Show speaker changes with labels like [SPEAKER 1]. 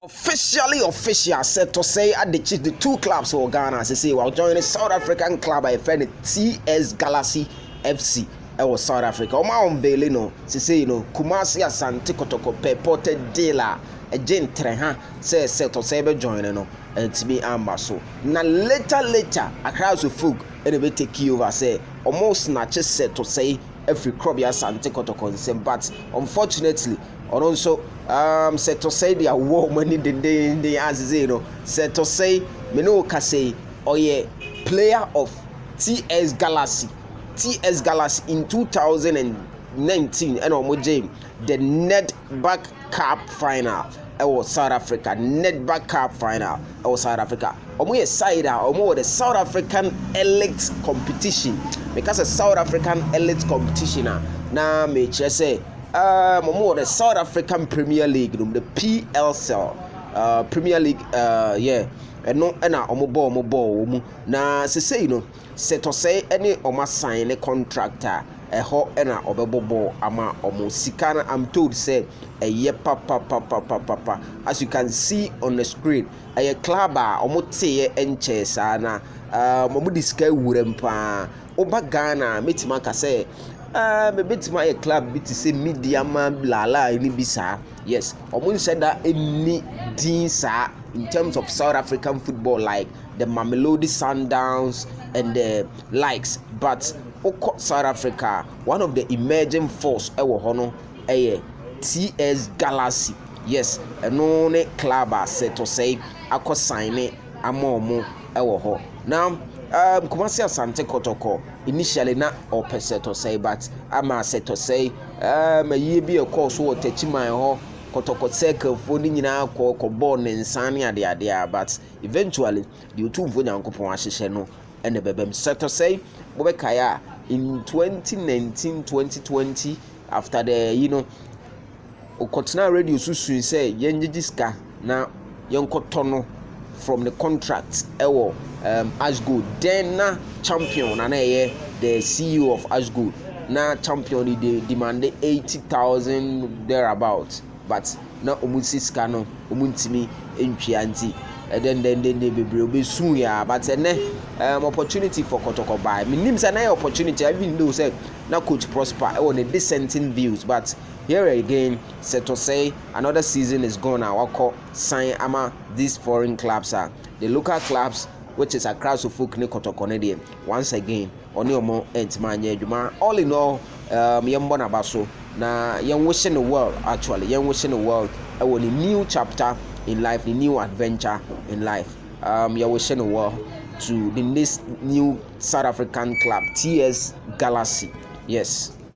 [SPEAKER 1] Official, Seth Osei at the two clubs for Ghana. As I say, while joining a South African club, I friend TS Galaxy FC. I was South Africa. Oma unveiling no. Say Kumasi Asante Kotoko purported dealer. A gentle say Seth Osei be joining no. And to me so. Now later, a crowd of folk and they take you over. Say almost snatches Seth Osei every crop ya Asante Kotoko. But unfortunately. Or also, Seth Osei the award money the as zero. Seth Osei me no ka say player of TS Galaxy in 2019 and omo the Nedbank Cup final. I was South Africa Nedbank Cup final. I was South Africa. Omo side omo the South African elite competition because a South African elite competition na me say Momo the South African Premier League, the PLC, Premier League, and no, and omo na say Seth Osei any oma sign a contractor, a ho and a obebo ama omo sikana. I'm told say a ye papa. As you can see on the screen, a club omo teye enches ana momo diska wurempa oba Ghana metimaka say. Maybe my club bit to say medium lala any bisa. Yes, I said that any dinsa in terms of South African football, like the Mamelodi Sundowns and the likes. But South Africa, one of the emerging force, TS Galaxy. Yes, a known club Seth Osei ako sign it amomo now. Kumasi Asante Kotoko initially na ope Seth Osei, but ama Seth Osei ye bi a course wo techi man ho Kotoko circle fo ni nyina ko ball ne nsane ade but eventually the otu mfo nyankopon ahyehye no ene bebem Seth Osei bobekaya in 2019-2020 after the okotena radio susu say yenjiska na yenkotono from the contract Ashgood then na champion and the CEO of Ashgood na champion they demanded 80,000 thereabouts, but na omusiska no omuntimi entwianti and then they be soon ya but opportunity for Kotoko buy means an opportunity even though say na coach prosper on a dissenting views, but here again Seth Osei another season is gone now. Wako sign ama these foreign clubs are the local clubs which is across the folk ne Kotoko ne once again oni omo entmanye adwuma. All in all yembo na baso na yen wishing the world actually yen wishing the world a new chapter in life, the new adventure in life. You're wishing the world to this new South African club TS Galaxy. Yes.